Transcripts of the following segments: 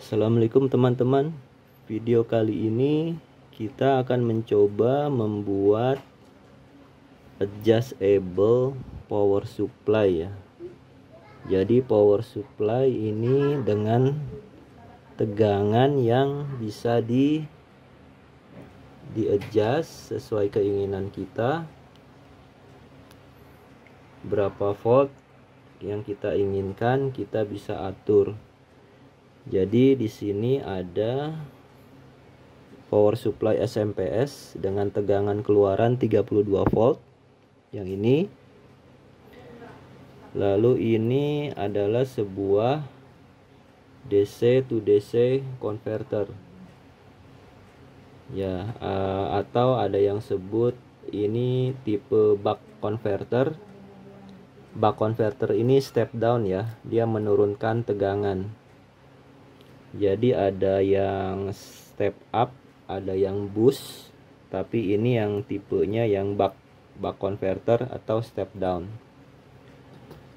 Assalamualaikum teman-teman. Video kali ini kita akan mencoba membuat adjustable power supply ya. Jadi power supply ini dengan tegangan yang bisa di adjust sesuai keinginan kita. Berapa volt yang kita inginkan kita bisa atur. Jadi di sini ada power supply SMPS dengan tegangan keluaran 32 volt. Yang ini. Lalu ini adalah sebuah DC to DC converter. Ya, atau ada yang sebut ini tipe buck converter. Buck converter ini step down ya. Dia menurunkan tegangan. Jadi ada yang step up, ada yang boost, tapi ini yang tipenya yang buck converter atau step down.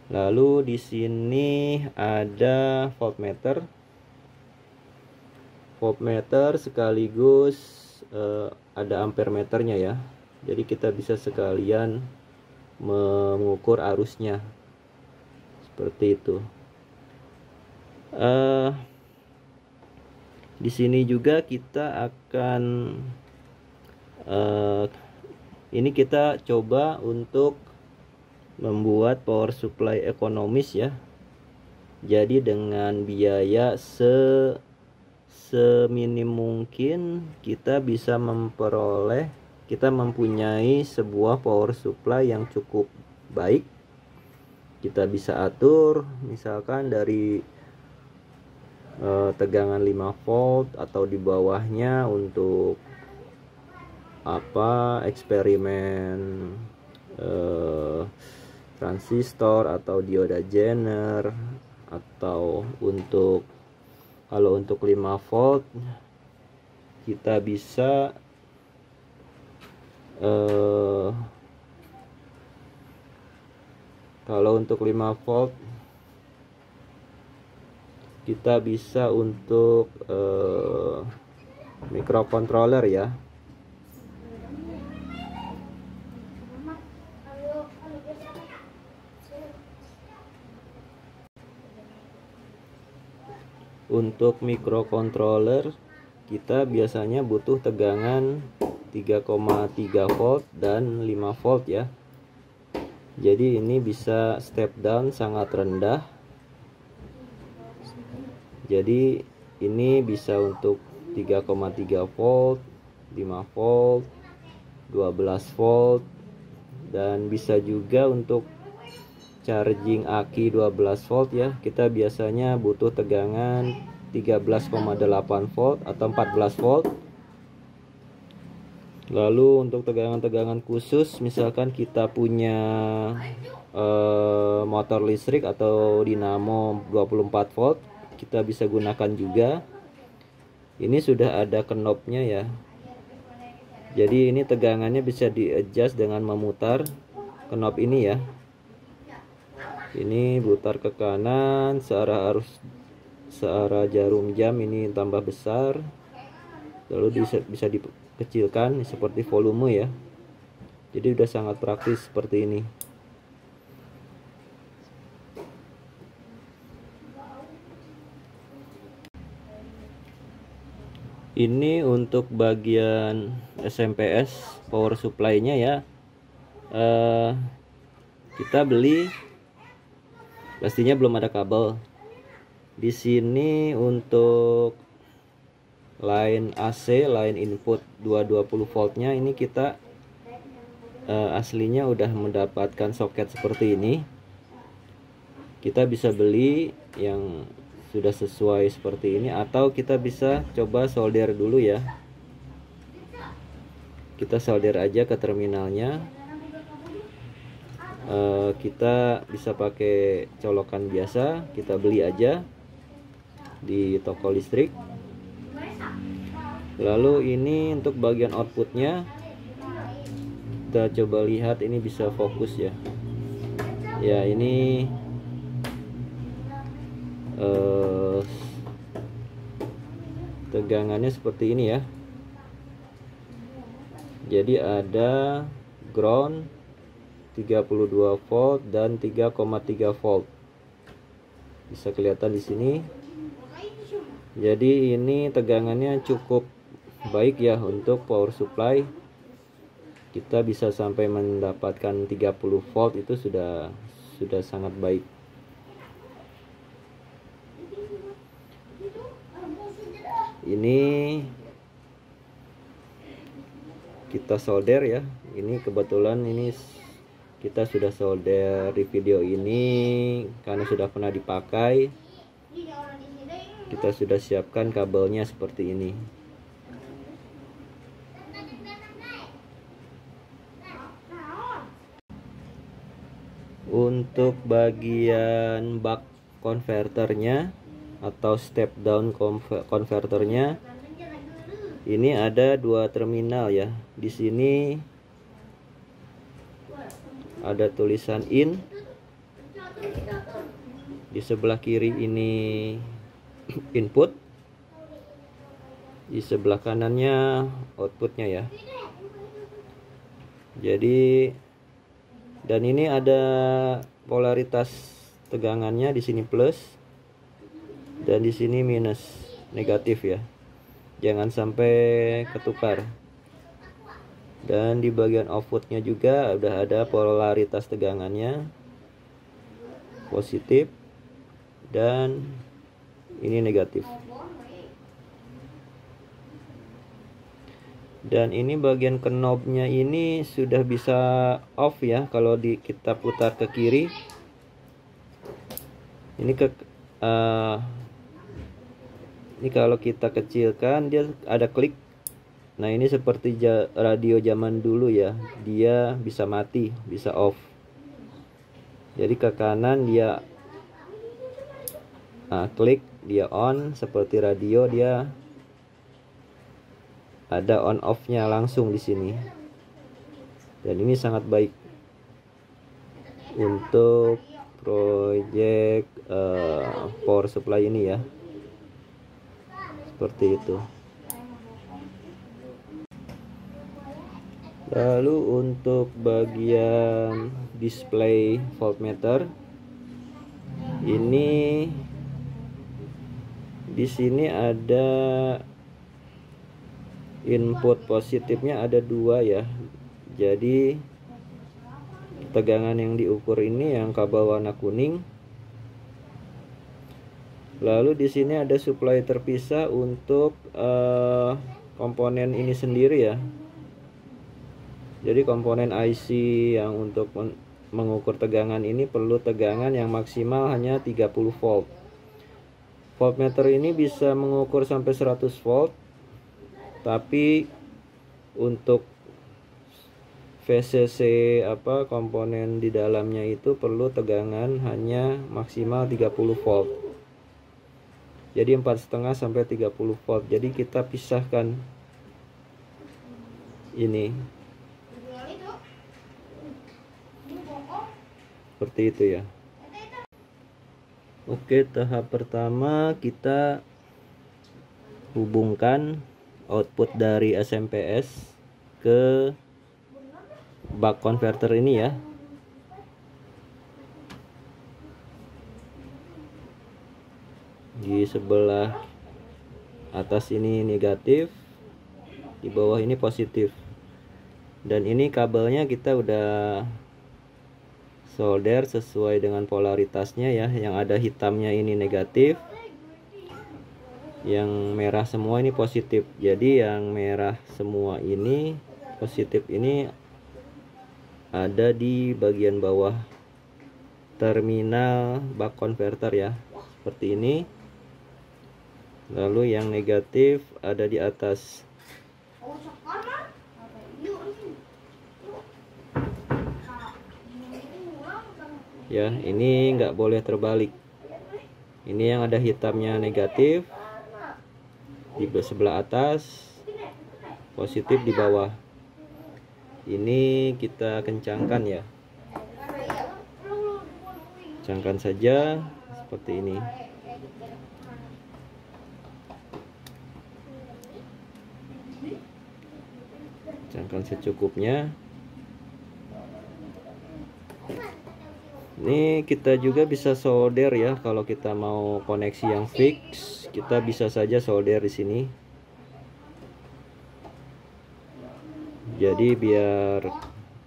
Lalu di sini ada voltmeter. Voltmeter sekaligus ada ampere meternya ya. Jadi kita bisa sekalian mengukur arusnya. Seperti itu. Di sini juga kita akan ini kita coba untuk membuat power supply ekonomis ya. Jadi dengan biaya seminim mungkin kita bisa mempunyai sebuah power supply yang cukup baik. Kita bisa atur misalkan dari tegangan 5 volt atau di bawahnya untuk eksperimen transistor atau dioda Zener, atau kalau untuk 5 volt kita bisa kalau untuk 5 volt kita bisa untuk microcontroller ya. Untuk microcontroller kita biasanya butuh tegangan 3,3 volt dan 5 volt ya. Jadi ini bisa step down sangat rendah. Jadi ini bisa untuk 3,3 volt, 5 volt, 12 volt, dan bisa juga untuk charging aki 12 volt ya. Kita biasanya butuh tegangan 13,8 volt atau 14 volt. Lalu untuk tegangan-tegangan khusus misalkan kita punya motor listrik atau dinamo 24 volt, kita bisa gunakan juga. Ini sudah ada knobnya ya. Jadi ini tegangannya bisa di adjust dengan memutar knob ini ya. Ini putar ke kanan, searah jarum jam ini tambah besar. Lalu bisa dikecilkan seperti volume ya. Jadi udah sangat praktis seperti ini. Ini untuk bagian SMPS power supply-nya ya. Kita beli, pastinya belum ada kabel. Di sini untuk line AC, line input 220 voltnya ini kita aslinya udah mendapatkan soket seperti ini. Kita bisa beli yang sudah sesuai seperti ini, atau kita bisa coba solder dulu ya. Kita solder aja ke terminalnya. Kita bisa pakai colokan biasa, kita beli aja di toko listrik. Lalu ini untuk bagian outputnya, kita coba lihat ini bisa fokus ya. Ya ini tegangannya seperti ini ya. Jadi ada ground 32 volt dan 3,3 volt. Bisa kelihatan di sini. Jadi ini tegangannya cukup baik ya untuk power supply. Kita bisa sampai mendapatkan 30 volt, itu sudah sangat baik. Ini kita solder ya. Ini kebetulan ini kita sudah solder di video ini karena sudah pernah dipakai. Kita sudah siapkan kabelnya seperti ini. Untuk bagian buck converternya atau step down converternya, ini ada dua terminal ya. Di sini ada tulisan in. Di sebelah kiri ini input. Di sebelah kanannya outputnya ya. Jadi dan ini ada polaritas tegangannya, di sini plus dan di sini minus, negatif ya. Jangan sampai ketukar. Dan di bagian outputnya juga udah ada polaritas tegangannya, positif dan ini negatif. Dan ini bagian knobnya ini sudah bisa off ya. Kalau kita putar ke kiri, ini ini kalau kita kecilkan dia ada klik. Nah ini seperti radio zaman dulu ya, dia bisa mati, bisa off. Jadi ke kanan dia klik, dia on. Seperti radio, dia ada on off-nya langsung di sini. Dan ini sangat baik untuk project power supply ini ya. Seperti itu. Lalu untuk bagian display voltmeter, ini di sini ada input positifnya ada dua ya. Jadi tegangan yang diukur ini yang kabel warna kuning. Lalu di sini ada supply terpisah untuk komponen ini sendiri ya. Jadi komponen IC yang untuk mengukur tegangan ini perlu tegangan yang maksimal hanya 30 volt. Voltmeter ini bisa mengukur sampai 100 volt. Tapi untuk VCC komponen di dalamnya itu perlu tegangan hanya maksimal 30 volt. Jadi 4,5 sampai 30 volt. Jadi kita pisahkan ini. Seperti itu ya. Oke, tahap pertama kita hubungkan output dari SMPS ke buck converter ini ya. Di sebelah atas ini negatif, di bawah ini positif. Dan ini kabelnya kita udah solder sesuai dengan polaritasnya ya. Yang ada hitamnya ini negatif, yang merah semua ini positif. Jadi yang merah semua ini positif, ini ada di bagian bawah terminal buck converter ya, seperti ini. Lalu yang negatif ada di atas. Ya, ini nggak boleh terbalik. Ini yang ada hitamnya negatif di sebelah atas, positif di bawah. Ini kita kencangkan ya. Kencangkan saja seperti ini. kencangkan secukupnya. Ini kita juga bisa solder ya, kalau kita mau koneksi yang fix, kita bisa saja solder di sini. Jadi biar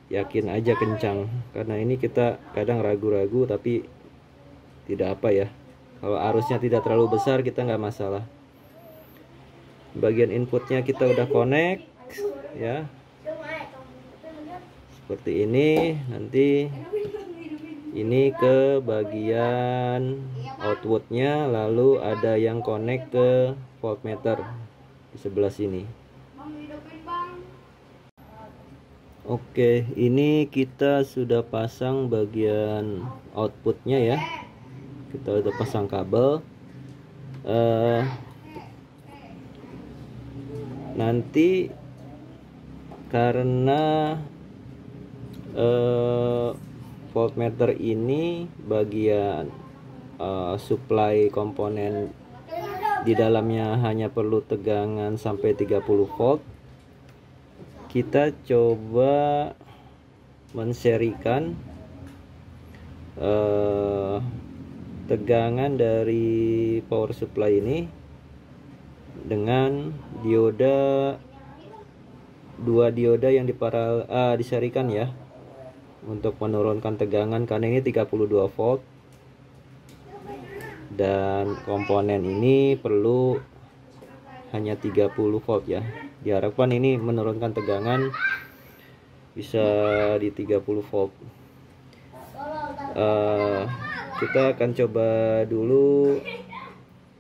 yakin aja kencang, karena ini kita kadang ragu-ragu tapi tidak apa ya. Kalau arusnya tidak terlalu besar kita nggak masalah. Bagian inputnya kita udah connect ya, seperti ini. Nanti ini ke bagian outputnya, lalu ada yang connect ke voltmeter di sebelah sini. Oke, ini kita sudah pasang bagian outputnya ya. Kita udah pasang kabel. Nanti karena voltmeter ini bagian supply komponen di dalamnya hanya perlu tegangan sampai 30 volt. Kita coba menserikan tegangan dari power supply ini dengan dioda, dua dioda yang diserikan ya, untuk menurunkan tegangan, karena ini 32 volt dan komponen ini perlu hanya 30 volt ya. Diharapkan ini menurunkan tegangan bisa di 30 volt. Kita akan coba dulu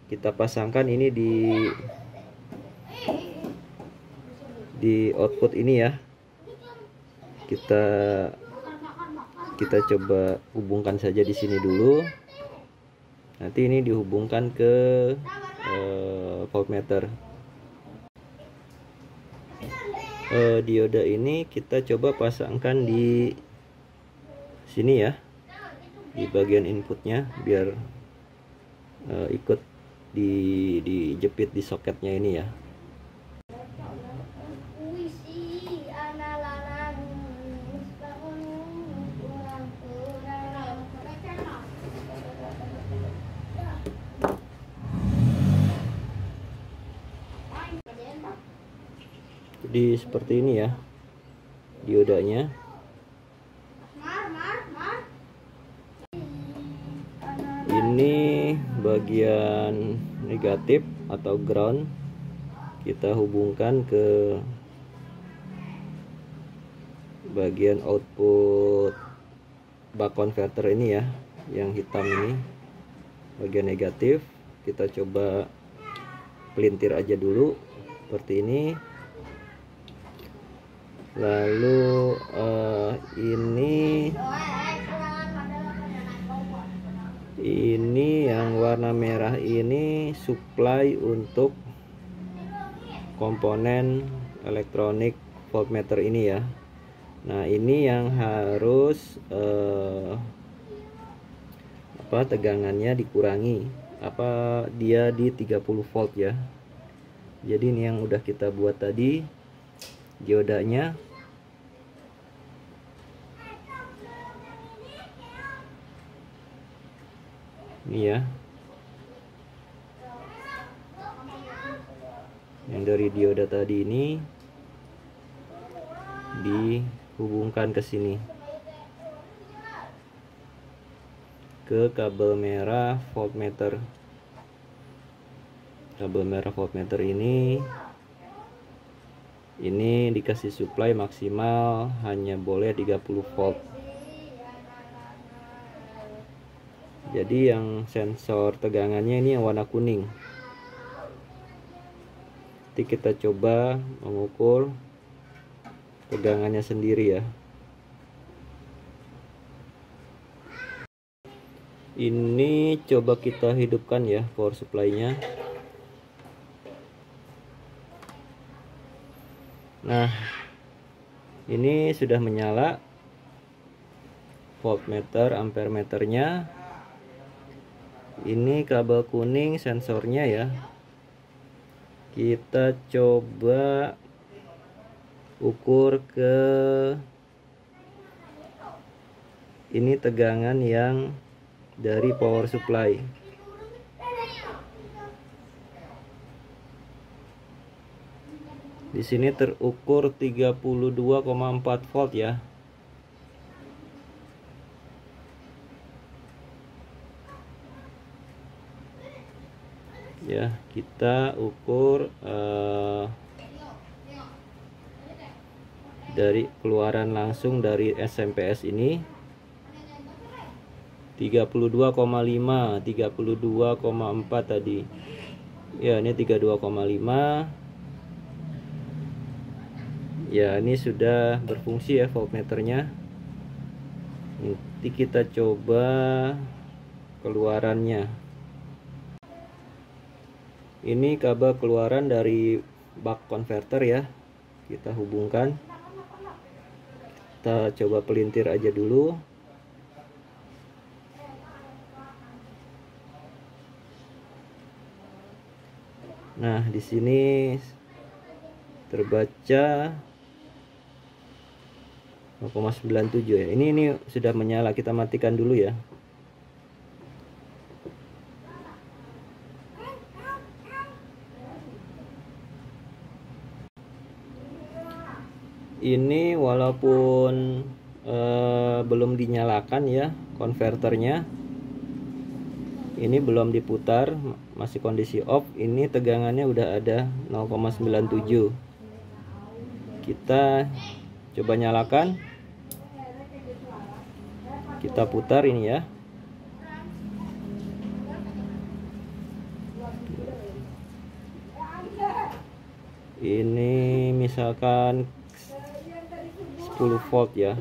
kita pasangkan ini di output ini ya. Kita coba hubungkan saja di sini dulu. Nanti ini dihubungkan ke voltmeter. Dioda ini kita coba pasangkan di sini ya, di bagian inputnya, biar ikut dijepit di soketnya ini ya. Jadi seperti ini ya diodanya. Ini bagian negatif atau ground, kita hubungkan ke bagian output buck converter ini ya, yang hitam ini bagian negatif. Kita coba pelintir aja dulu seperti ini. Lalu ini yang warna merah ini supply untuk komponen elektronik voltmeter ini ya. Nah, ini yang harus tegangannya dikurangi, dia di 30 volt ya. Jadi ini yang udah kita buat tadi diodanya. Ini ya, yang dari dioda tadi ini dihubungkan ke sini, ke kabel merah voltmeter. Kabel merah voltmeter ini dikasih supply maksimal hanya boleh 30 volt. Jadi yang sensor tegangannya ini yang warna kuning. Nanti kita coba mengukur tegangannya sendiri ya. Ini coba kita hidupkan ya power supply-nya. Nah, ini sudah menyala voltmeter, ampere meternya. Ini kabel kuning sensornya ya. Kita coba ukur ke ini tegangan yang dari power supply. Di sini terukur 32,4 volt ya. Ya, kita ukur dari keluaran langsung dari SMPS ini 32,5, 32,4 tadi. Ya, ini 32,5. Ya, ini sudah berfungsi ya voltmeternya. Nanti kita coba keluarannya. Ini kabel keluaran dari buck converter ya. Kita hubungkan. Kita coba pelintir aja dulu. Nah, di sini terbaca 0,97 ya. Ini sudah menyala. Kita matikan dulu ya. Ini walaupun belum dinyalakan ya konverternya, ini belum diputar, masih kondisi off. Ini tegangannya udah ada 0,97. Kita coba nyalakan, kita putar ini ya. Ini misalkan 10 volt ya.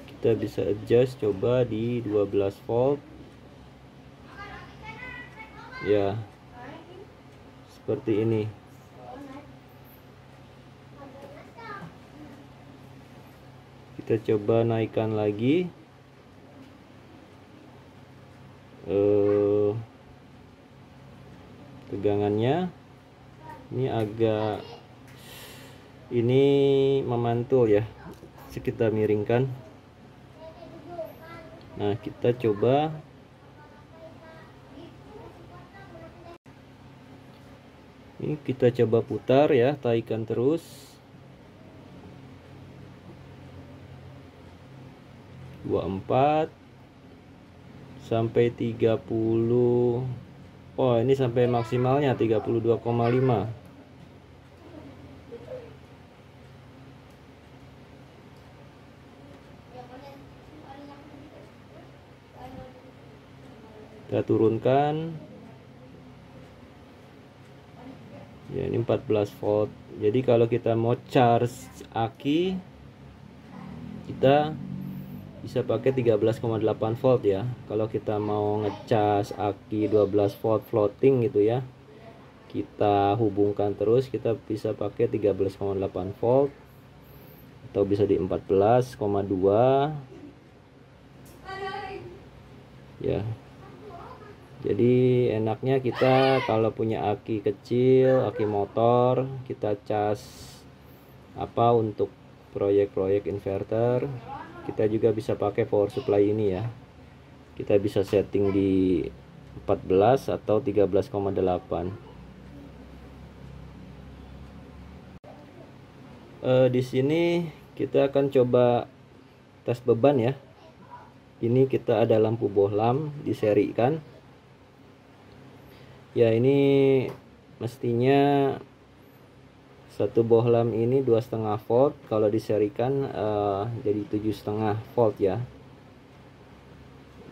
Kita bisa adjust coba di 12 volt ya, seperti ini. Kita coba naikkan lagi tegangannya. Ini agak memantul ya, kita miringkan. Nah, kita coba ini, kita coba putar ya, taikan terus. Dua 24 sampai 30. Oh, ini sampai maksimalnya 32,5. Kita turunkan ya, ini 14 volt. Jadi kalau kita mau charge aki, kita bisa pakai 13,8 volt ya. Kalau kita mau ngecas aki 12 volt floating gitu ya, kita hubungkan terus, kita bisa pakai 13,8 volt atau bisa di 14,2 ya. Jadi enaknya kita kalau punya aki kecil, aki motor, kita cas apa untuk proyek-proyek inverter, kita juga bisa pakai power supply ini ya. Kita bisa setting di 14 atau 13,8. Di sini kita akan coba tes beban ya. Ini kita ada lampu bohlam diserikan. Ya, ini mestinya satu bohlam ini 2,5 volt. Kalau diserikan jadi 7,5 volt ya.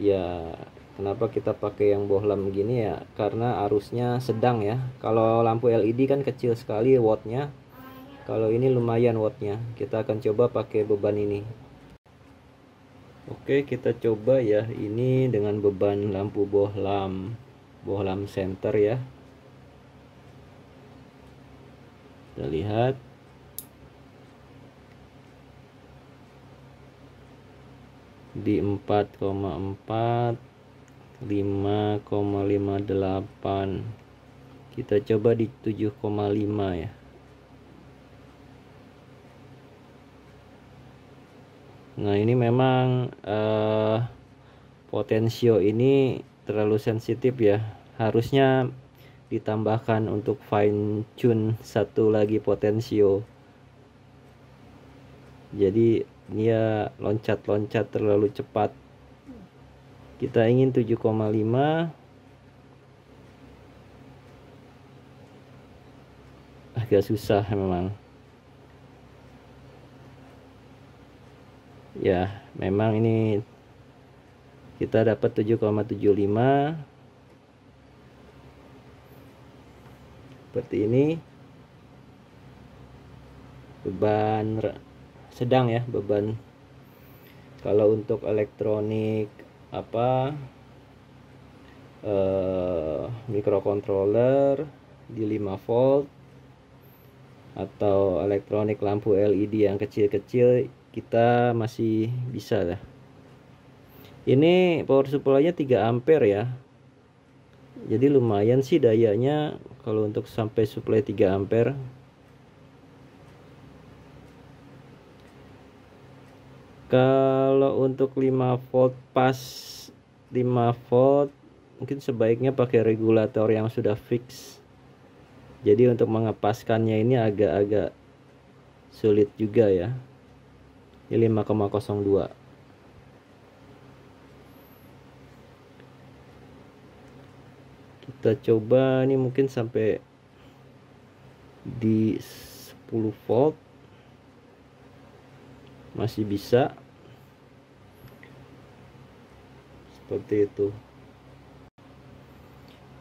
Ya, kenapa kita pakai yang bohlam gini ya? Karena arusnya sedang ya. Kalau lampu LED kan kecil sekali wattnya. Kalau ini lumayan wattnya. Kita akan coba pakai beban ini. Oke, kita coba ya. Ini dengan beban lampu bohlam center ya. Kita lihat di 4,4, 5,58. Kita coba di 7,5 ya. Nah ini memang potensio ini terlalu sensitif ya, harusnya ditambahkan untuk fine tune satu lagi potensio. Jadi dia loncat-loncat terlalu cepat. Kita ingin 7,5, agak susah memang. Ya, memang ini kita dapat 7,75 seperti ini. Beban sedang ya, beban. Kalau untuk elektronik microcontroller di 5 volt atau elektronik lampu LED yang kecil-kecil kita masih bisa lah. Ini power supply-nya 3 ampere ya. Jadi lumayan sih dayanya kalau untuk sampai supply 3 ampere. Kalau untuk 5 volt pas 5 volt mungkin sebaiknya pakai regulator yang sudah fix. Jadi untuk mengepaskannya ini agak-agak sulit juga ya. Ini 5,02. Kita coba ini mungkin sampai di 10 volt masih bisa seperti itu.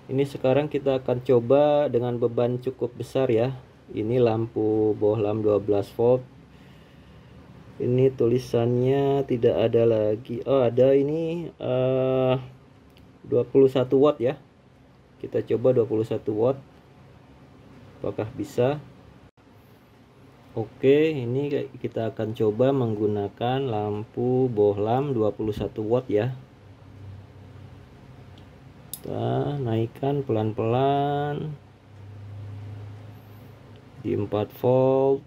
Ini sekarang kita akan coba dengan beban cukup besar ya. Ini lampu bohlam 12 volt. Ini tulisannya tidak ada lagi. Oh, ada ini 21 watt ya. Kita coba 21 watt. Apakah bisa? Oke, ini kita akan coba menggunakan lampu bohlam 21 watt ya. Kita naikkan pelan-pelan di 4 volt,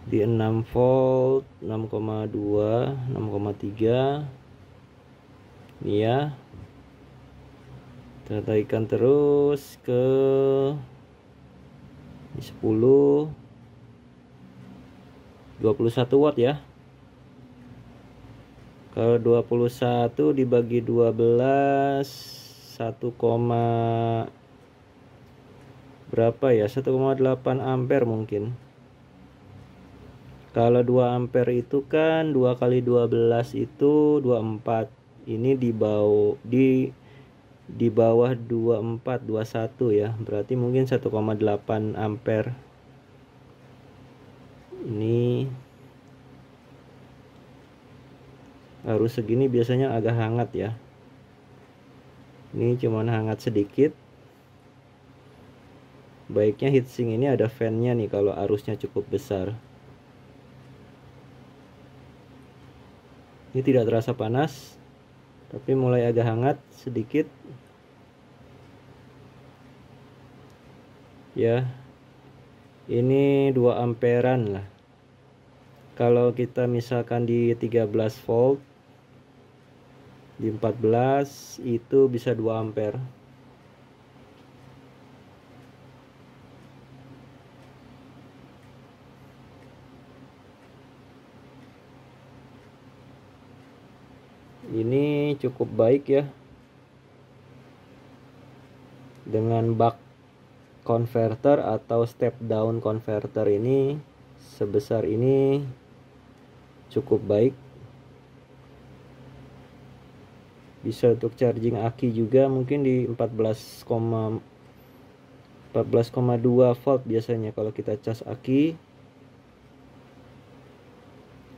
di 6 volt, 6,2, 6,3 ini ya. Kita naikkan terus ke 10, 21 watt ya. Kalau 21 dibagi 12 1, berapa ya? 1,8 ampere mungkin. Kalau 2 ampere itu kan 2 kali 12 itu 24. Ini di bawah 24, 21 ya. Berarti mungkin 1,8 ampere. Ini harus segini, biasanya agak hangat ya. Ini cuman hangat sedikit. Baiknya heatsink ini ada fan-nya nih kalau arusnya cukup besar. Ini tidak terasa panas, tapi mulai agak hangat sedikit. Ya. Ini 2 amperan lah. Kalau kita misalkan di 13 volt, di 14 itu bisa 2 ampere. Ini cukup baik ya. Dengan buck converter atau step down converter ini sebesar ini cukup baik. Bisa untuk charging aki juga mungkin di 14,2 volt biasanya kalau kita cas aki.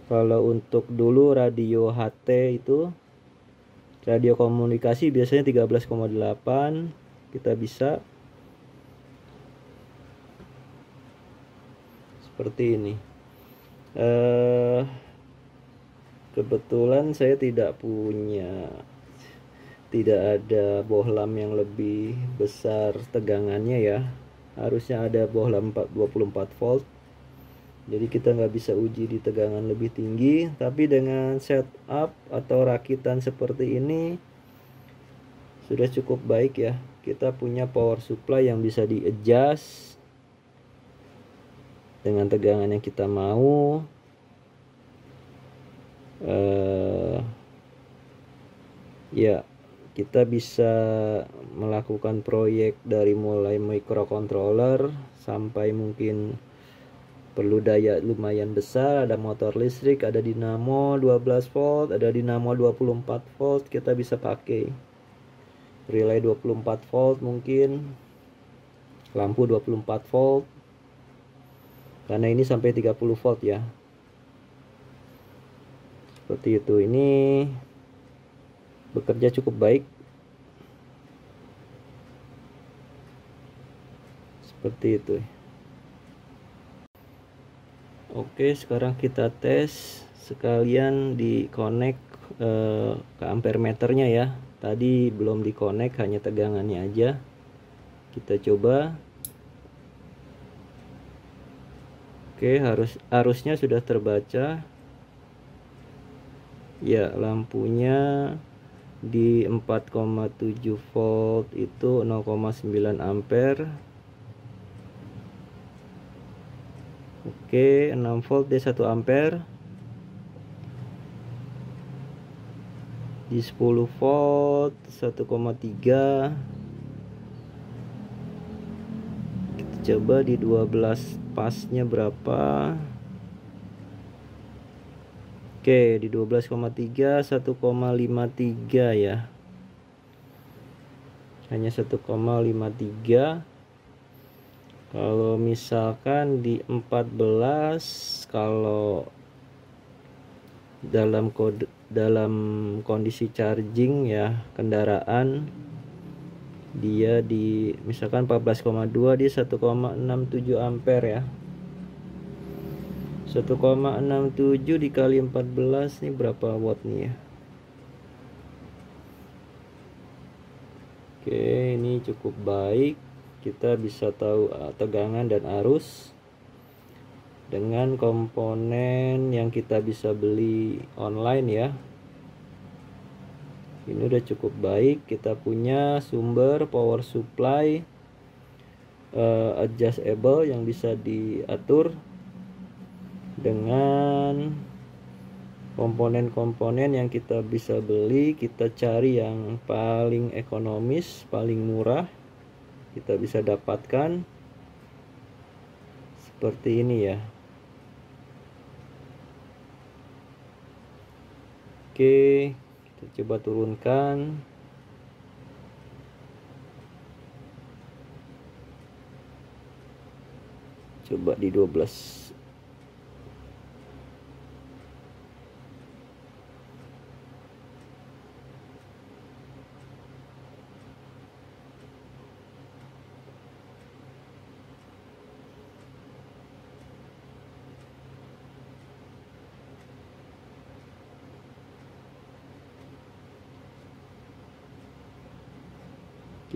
Kalau untuk dulu radio HT itu, radio komunikasi biasanya 13,8 kita bisa seperti ini. Kebetulan saya tidak punya tidak ada bohlam yang lebih besar tegangannya ya, harusnya ada bohlam 24 volt. Jadi kita nggak bisa uji di tegangan lebih tinggi, tapi dengan setup atau rakitan seperti ini sudah cukup baik ya. Kita punya power supply yang bisa di adjust dengan tegangan yang kita mau. Ya, kita bisa melakukan proyek dari mulai microcontroller sampai mungkin perlu daya lumayan besar, ada motor listrik, ada dinamo 12 volt, ada dinamo 24 volt, kita bisa pakai relay 24 volt, mungkin lampu 24 volt, karena ini sampai 30 volt ya, seperti itu. Ini bekerja cukup baik seperti itu. Oke, sekarang kita tes sekalian di connect ke ampere meternya ya. Tadi belum di connect, hanya tegangannya aja. Kita coba. Oke, arusnya sudah terbaca. Ya, lampunya di 4,7 volt itu 0,9 ampere. Oke, 6 volt dia 1 ampere. Di 10 volt 1,3. Kita coba di 12 pasnya berapa. Oke, di 12,3 1,53 ya. Hanya 1,53. Kalau misalkan di 14, kalau dalam kondisi charging ya kendaraan, dia di misalkan 14,2 di 1,67 ampere ya. 1,67 dikali 14 nih berapa watt nih ya. Oke, ini cukup baik. Kita bisa tahu tegangan dan arus dengan komponen yang kita bisa beli online ya. Ini udah cukup baik. Kita punya sumber power supply adjustable yang bisa diatur dengan komponen-komponen yang kita bisa beli. Kita cari yang paling ekonomis, paling murah, kita bisa dapatkan seperti ini ya. Oke, kita coba turunkan. Coba di 12.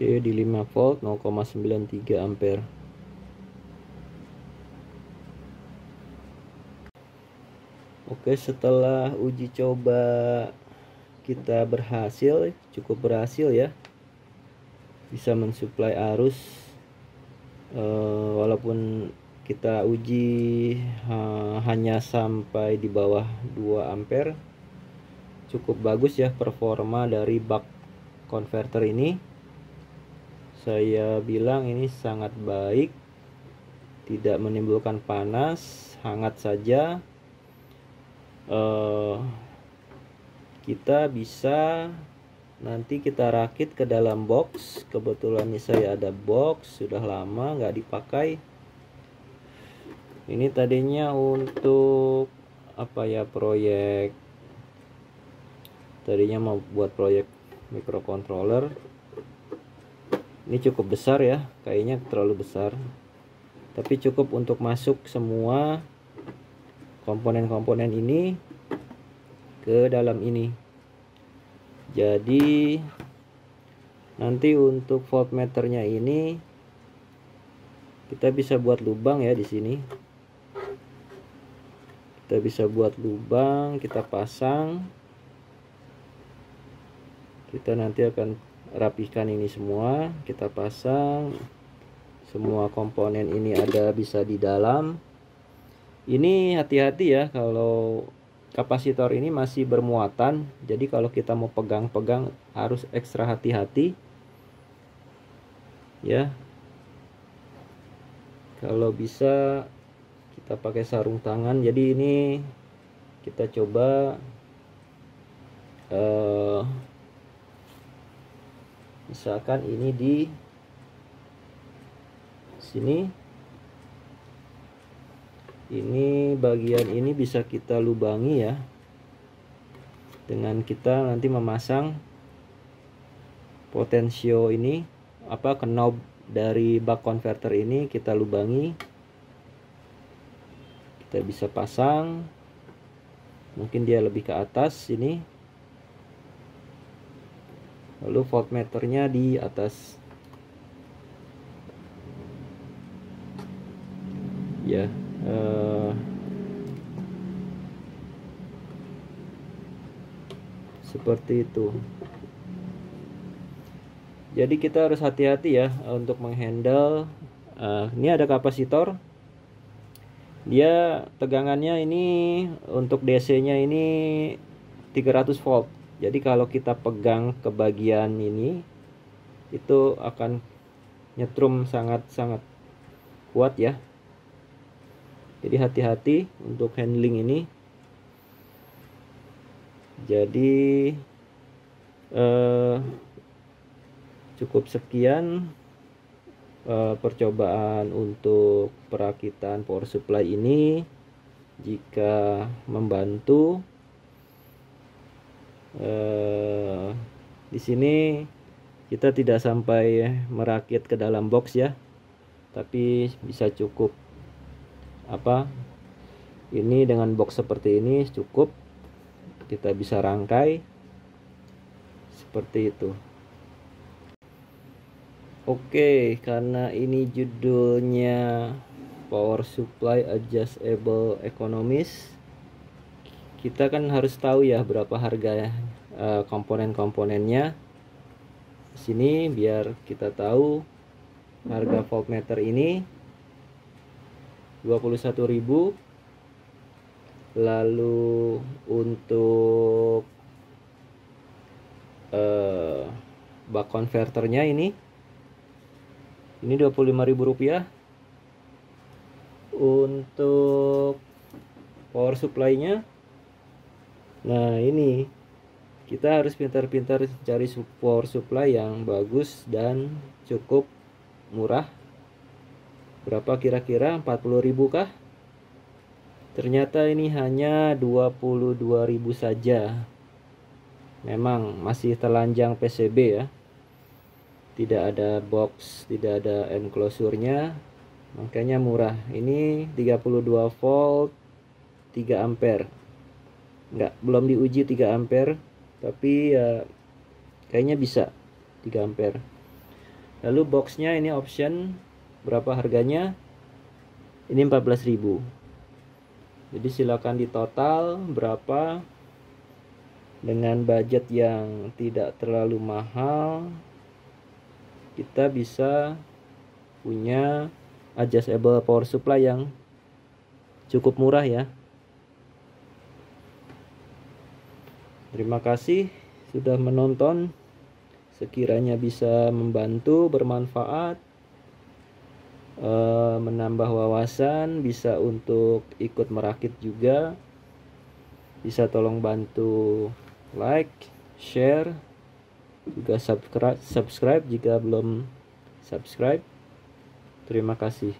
Oke, di 5 volt 0,93 ampere. Oke, setelah uji coba kita berhasil, cukup berhasil ya, bisa mensuplai arus walaupun kita uji hanya sampai di bawah 2 ampere. Cukup bagus ya performa dari buck converter ini. Saya bilang ini sangat baik, tidak menimbulkan panas, hangat saja. Kita bisa nanti kita rakit ke dalam box. Kebetulan ini saya ada box, sudah lama nggak dipakai. Ini tadinya untuk apa ya, proyek, tadinya mau buat proyek microcontroller. Ini cukup besar ya, kayaknya terlalu besar, tapi cukup untuk masuk semua komponen-komponen ini ke dalam ini. Jadi Nanti untuk voltmeternya ini kita bisa buat lubang ya di sini. Kita bisa buat lubang, kita pasang. Kita nanti akan rapihkan ini semua, kita pasang. Semua komponen ini ada bisa di dalam. Ini hati-hati ya, kalau kapasitor ini masih bermuatan. Jadi kalau kita mau pegang-pegang harus ekstra hati-hati. Ya. Kalau bisa kita pakai sarung tangan. Jadi ini kita coba misalkan ini di sini, ini bagian ini bisa kita lubangi ya, dengan kita nanti memasang potensio ini, knob dari buck converter ini kita lubangi. Kita bisa pasang, mungkin dia lebih ke atas sini, lalu voltmeternya di atas ya. Seperti itu. Jadi kita harus hati-hati ya untuk menghandle. Ini ada kapasitor, dia tegangannya ini untuk DC nya ini 300 volt. Jadi kalau kita pegang ke bagian ini, itu akan nyetrum sangat-sangat kuat ya. Jadi hati-hati untuk handling ini. Jadi cukup sekian percobaan untuk perakitan power supply ini. Jika membantu, di sini kita tidak sampai merakit ke dalam box ya, tapi bisa cukup ini dengan box seperti ini cukup. Kita bisa rangkai seperti itu. Oke, karena ini judulnya power supply adjustable economis, kita kan harus tahu ya berapa harga komponen-komponennya. Sini biar kita tahu harga voltmeter ini 21.000. Lalu untuk buck converternya ini 25.000 rupiah. Untuk power supply-nya, nah ini kita harus pintar-pintar cari power supply yang bagus dan cukup murah. Berapa kira-kira? 40.000 kah? Ternyata ini hanya 22.000 saja. Memang masih telanjang PCB ya. Tidak ada box, tidak ada enclosure-nya, makanya murah. Ini 32 volt 3 ampere. Belum diuji 3 ampere, tapi ya kayaknya bisa 3 ampere. Lalu boxnya ini option, berapa harganya? Ini 14.000. Jadi silakan ditotal berapa dengan budget yang tidak terlalu mahal. Kita bisa punya adjustable power supply yang cukup murah ya. Terima kasih sudah menonton. Sekiranya bisa membantu, bermanfaat, menambah wawasan, bisa untuk ikut merakit juga. Bisa tolong bantu like, share, juga subscribe jika belum subscribe. Terima kasih.